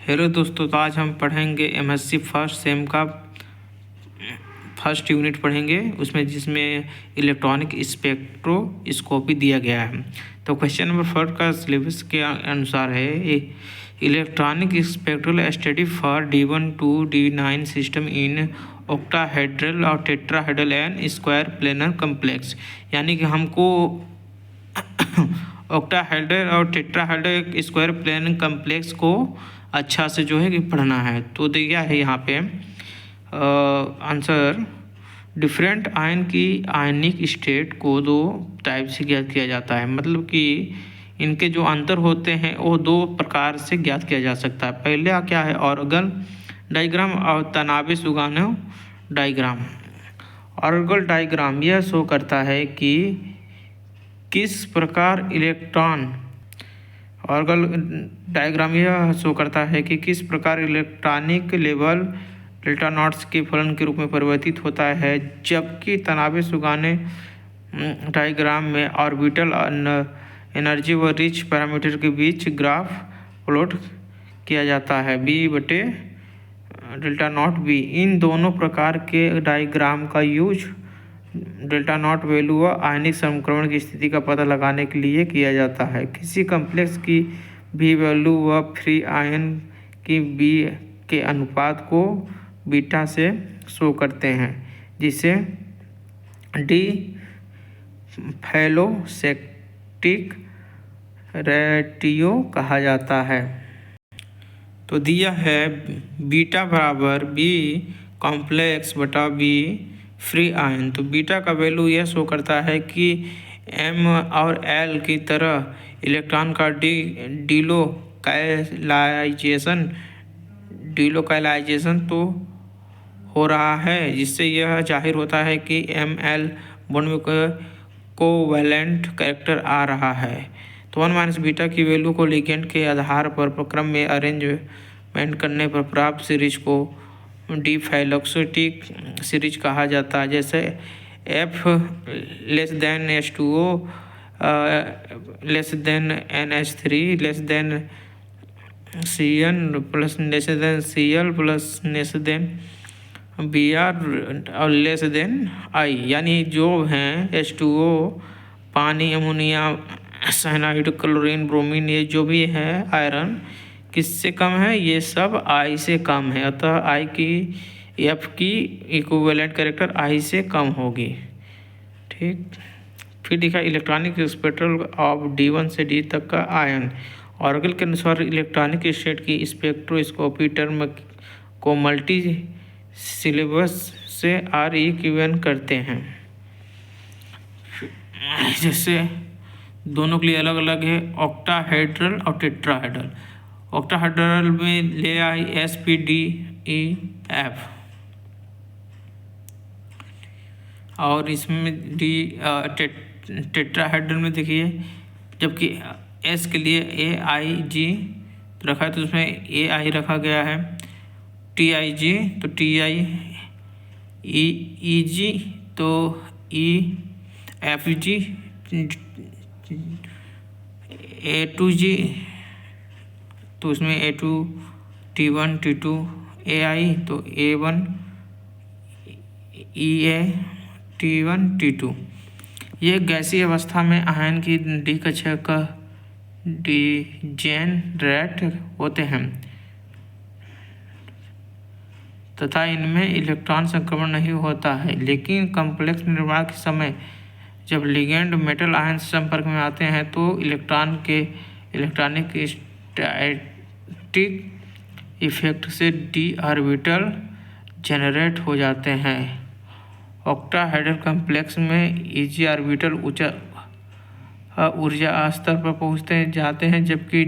Hello दोस्तों, तो आज हम पढ़ेंगे एमएससी फर्स्ट सेम का फर्स्ट यूनिट पढ़ेंगे जिसमें इलेक्ट्रॉनिक स्पेक्ट्रोस्कोपी दिया गया है। तो क्वेश्चन नंबर 4 का सिलेबस के अनुसार है electronic spectral study for D1 to D9 system in octahedral और tetrahedral and square planar complex. यानी कि हमको ऑक्टाहेड्रल और टेट्राहेड्रल स्क्वायर प्लेनर कम्प्लेक्स को अच्छा से जो है कि पढ़ना है। तो दिया है यहाँ पे आंसर, डिफरेंट आयन की आयनिक स्टेट को दो टाइप से ज्ञात किया जाता है। मतलब कि इनके जो अंतर होते हैं वो दो प्रकार से ज्ञात किया जा सकता है। पहले क्या है, ऑर्गल डायग्राम और तनावे सुगानो डायग्राम। ऑर्गल डायग्राम यह शो करता है कि किस प्रकार इलेक्ट्रॉन ऑर्गल डायग्राम यह शो करता है कि किस प्रकार इलेक्ट्रॉनिक लेवल डेल्टा नॉट्स के फलन के रूप में परिवर्तित होता है, जबकि तनावे सुगाने डायग्राम में ऑर्बिटल एनर्जी व रिच पैरामीटर के बीच ग्राफ प्लॉट किया जाता है बी बटे डेल्टा नॉट बी। इन दोनों प्रकार के डायग्राम का यूज डेल्टा नॉट वैल्यू व आयनिक संक्रमण की स्थिति का पता लगाने के लिए किया जाता है। किसी कम्प्लेक्स की बी वैल्यू व फ्री आयन की बी के अनुपात को बीटा से शो करते हैं, जिसे डी फैलोसेक्टिक रेटियो कहा जाता है। तो दिया है बीटा बराबर बी कॉम्प्लेक्स बटा बी फ्री आयन। तो बीटा का वैल्यू यह शो करता है कि एम और एल की तरह इलेक्ट्रॉन का डीलोकाइलाइजेशन तो हो रहा है, जिससे यह जाहिर होता है कि एम एल बॉन्ड में कोवैलेंट कैरेक्टर आ रहा है। तो 1 - बीटा की वैल्यू को लिगेंड के आधार पर क्रम में अरेंजमेंट करने पर प्राप्त सीरीज को डिफैलोक्सेटिक सीरीज कहा जाता है। जैसे F less than H2O less than NH3 less than CN plus less than Cl plus less than Br और लेस देन I। यानी जो हैं H2O, पानी, अमोनिया, साइनाइड, क्लोरीन, ब्रोमीन, ये जो भी है आयरन किससे कम है, ये सब I से कम है। अतः I की F की इक्विवेलेंट कैरेक्टर I से कम होगी। ठीक, फिर दिखा इलेक्ट्रॉनिक स्पेक्ट्रल ऑफ D1 से D तक का आयन। ऑर्गल के अनुसार इलेक्ट्रॉनिक स्टेट की स्पेक्ट्रोस्कोपी टर्म को मल्टी सिलेबस से RE करते हैं। जैसे दोनों के लिए अलग अलग है, ऑक्टाहेड्रल और टेट्राहेड्रल। ऑक्टाहेड्रल में ले आई SPDEF और इसमें टेट्राहेड्रल में देखिए, जबकि S के लिए AIG रखा है तो उसमें AI रखा गया है, TIG तो TI, EG तो EFG, A2G तो उसमें A2 T1 T2, AI तो A1 EA T1 T2। ये गैसीय अवस्था में आयन की डी कक्षा का डिजेनरेट होते हैं तथा इनमें इलेक्ट्रॉन संक्रमण नहीं होता है। लेकिन कॉम्प्लेक्स निर्माण के समय जब लिगेंड मेटल आयन से संपर्क में आते हैं तो इलेक्ट्रॉन के इलेक्ट्रॉनिक स्टैटिक इफेक्ट से डी ऑर्बिटल जनरेट हो जाते हैं। ऑक्टाहेड्रल कॉम्प्लेक्स में EG ऑर्बिटल उच्च ऊर्जा स्तर पर पहुंचते जाते हैं, जबकि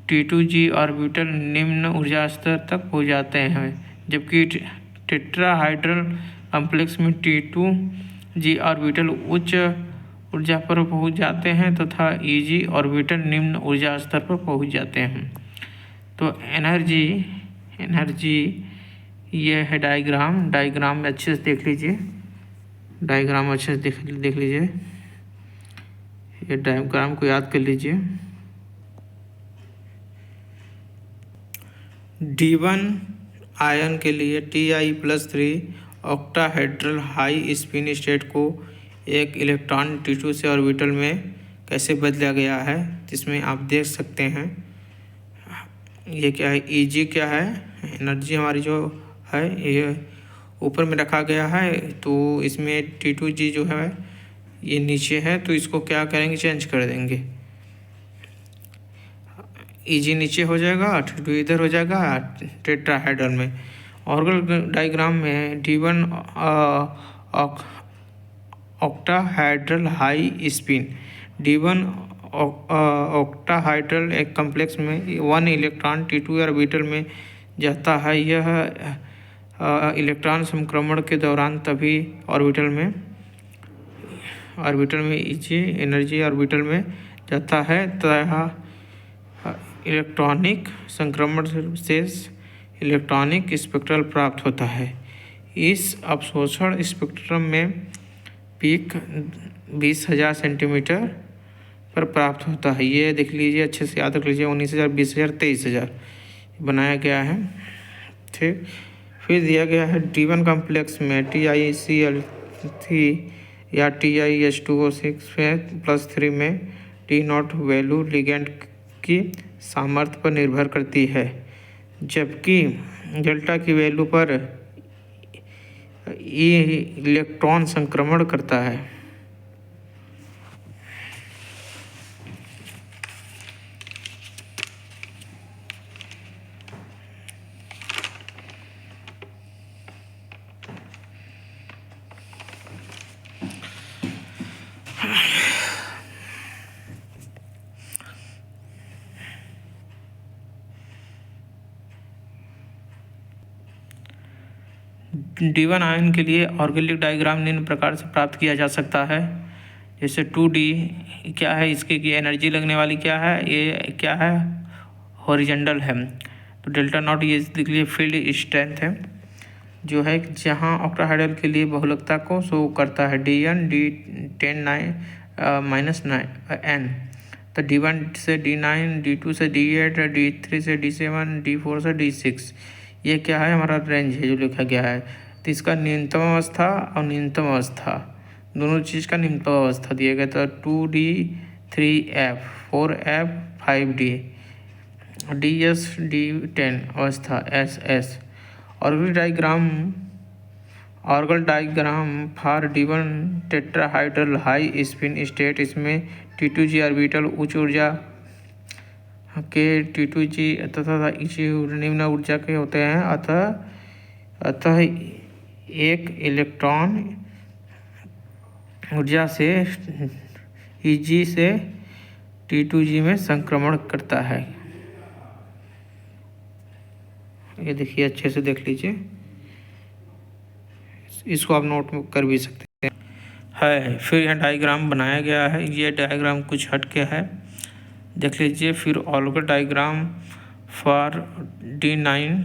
T2G ऑर्बिटल निम्न ऊर्जा स्तर तक पहुंच जाते हैं। जबकि टेट्राहाइड्रल कॉम्प्लेक्स में T2G ऑर्बिटल उच्च ऊर्जा पर पहुंच जाते हैं तथा EG ऑर्बिटल निम्न ऊर्जा स्तर पर पहुंच जाते हैं। तो एनर्जी ये है डायग्राम में अच्छे से देख लीजिए, डायग्राम अच्छे से देख लीजिए, ये डायग्राम को याद कर लीजिए। D1 आयन के लिए Ti+3 octahedral high spin state को एक इलेक्ट्रॉन T2 से ऑर्बिटल में कैसे बदला गया है, जिसमें आप देख सकते हैं ये क्या है, Eg क्या है, एनर्जी हमारी जो है ये ऊपर में रखा गया है, तो इसमें T2G जो है ये नीचे है, तो इसको क्या करेंगे, चेंज कर देंगे। Eg नीचे हो जाएगा, T2 इधर हो जाएगा टेट्राहेड्रल में। ऑर्गल डायग्राम में D1 octahedral high spin, D1 octahedral एक कॉम्प्लेक्स में 1 इलेक्ट्रॉन T2 ऑर्बिटल में जाता है। यह इलेक्ट्रॉन संक्रमण के दौरान तभी ऑर्बिटल में Eg एनर्जी ऑर्बिटल में जाता है, तथा इलेक्ट्रॉनिक संक्रमण से इलेक्ट्रॉनिक स्पेक्ट्रल प्राप्त होता है। इस अवशोषण स्पेक्ट्रम में पीक 20,000 सेंटीमीटर पर प्राप्त होता है। ये देख लीजिए, अच्छे से याद रख लीजिए, 19,000, 20,000, 23,000 बनाया गया है। ठीक, फिर दिया गया है D1 कॉम्प्लेक्स में TiCl3 या TiH2O6+3 में T0 वैल्यू लिगेंड की सामर्थ्य पर निर्भर करती है, जबकि डेल्टा की वैल्यू पर ये इलेक्ट्रॉन संक्रमण करता है। D1 आयन के लिए ऑर्गेनिक डायग्राम निम्न प्रकार से प्राप्त किया जा सकता है। जैसे 2D क्या है, इसके की एनर्जी लगने वाली क्या है, ये क्या है, हॉरिजॉन्टल है। तो डेल्टा नॉट ये देख लीजिए फील्ड स्ट्रेंथ है, जो है जहाँ ऑक्टाहाइड्रल के लिए बहुलकता को शो करता है। D1 D10 -9 तो D1 से D9, D2 से D8, D3 से D7, D4 से D6, ये क्या है, हमारा रेंज है जो लिखा गया है। तो इसका न्यूनतम अवस्था और न्यूनतम अवस्था दोनों चीज़ का न्यूनतम अवस्था दिया गया था। 2D 3F 4F 5D DS D10 अवस्था SS। Orgel diagram for D1 tetrahedral high spin state, इसमें T2G ऑर्बिटल उच्च ऊर्जा के T2G तथा निम्न ऊर्जा के होते हैं। अतः एक इलेक्ट्रॉन ऊर्जा से Eg से T2G में संक्रमण करता है। ये देखिए, अच्छे से देख लीजिए, इसको आप नोट कर भी सकते हैं। फिर यह डायग्राम बनाया गया है, ये डायग्राम कुछ हट के है, देख लीजिए। फिर Orgel diagram for D9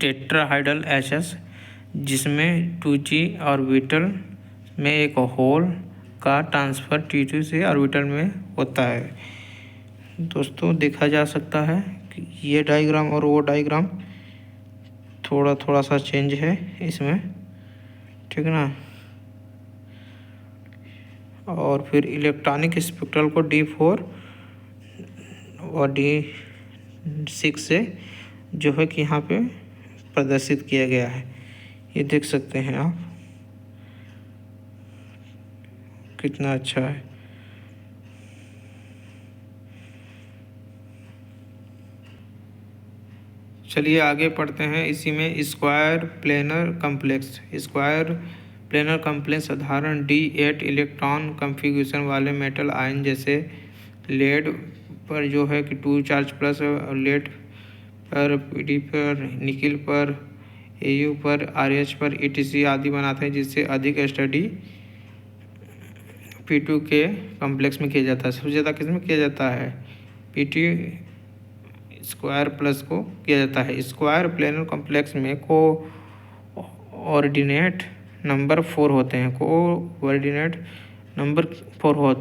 tetrahedral HS, जिसमें 2G ऑर्बिटल में एक होल का ट्रांसफ़र T2 से ऑर्बिटल में होता है। दोस्तों, देखा जा सकता है कि ये डायग्राम और वो डायग्राम थोड़ा सा चेंज है इसमें, ठीक ना। और फिर इलेक्ट्रॉनिक स्पेक्ट्रल को D4 और D6 से जो है कि यहाँ पे प्रदर्शित किया गया है। ये देख सकते हैं आप, कितना अच्छा है। चलिए आगे पढ़ते हैं। इसी में स्क्वायर प्लेनर कॉम्प्लेक्स साधारण D8 इलेक्ट्रॉन कॉन्फ़िगरेशन वाले मेटल आयन, जैसे लेड पर जो है कि 2 चार्ज प्लस, लेड पर Pd पर, निकिल पर, Au पर, RH पर etc आदि बनाते हैं, जिससे अधिक स्टडी P2 के कॉम्प्लेक्स में किया जाता है। सबसे ज़्यादा किस में किया जाता है, Pt स्क्वायर प्लस को किया जाता है। स्क्वायर प्लेनर कॉम्प्लेक्स में कोऑर्डिनेट नंबर 4 होते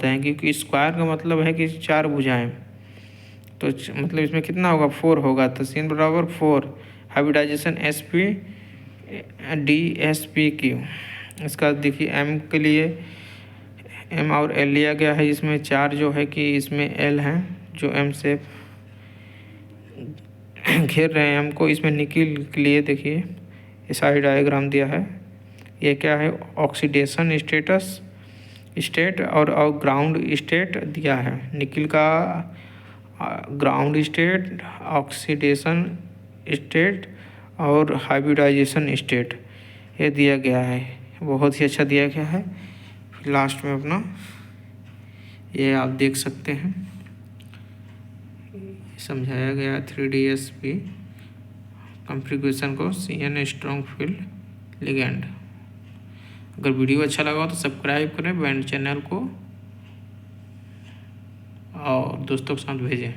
हैं, क्योंकि स्क्वायर का मतलब है कि 4 भुजाएं, तो मतलब इसमें कितना होगा, 4 होगा, तो CN बराबर 4 हाइब्रिडाइजेशन sp_d_sp_q। इसका देखिए M के लिए M और L लिया गया है, इसमें 4 जो है कि इसमें L हैं जो M से घेर रहे हैं हमको। इसमें निकिल के लिए देखिए SI डायग्राम दिया है। ये क्या है, ऑक्सीडेशन स्टेट और ग्राउंड स्टेट दिया है। निकिल का ग्राउंड स्टेट, ऑक्सीडेशन स्टेट और हाइब्रिडाइजेशन स्टेट ये दिया गया है। बहुत ही अच्छा दिया गया है। लास्ट में अपना ये आप देख सकते हैं, समझाया गया 3DSP कॉन्फ़िगरेशन को CN स्ट्रॉन्ग फील्ड लिगेंड। अगर वीडियो अच्छा लगा हो तो सब्सक्राइब करें बैंड चैनल को और दोस्तों के साथ भेजें।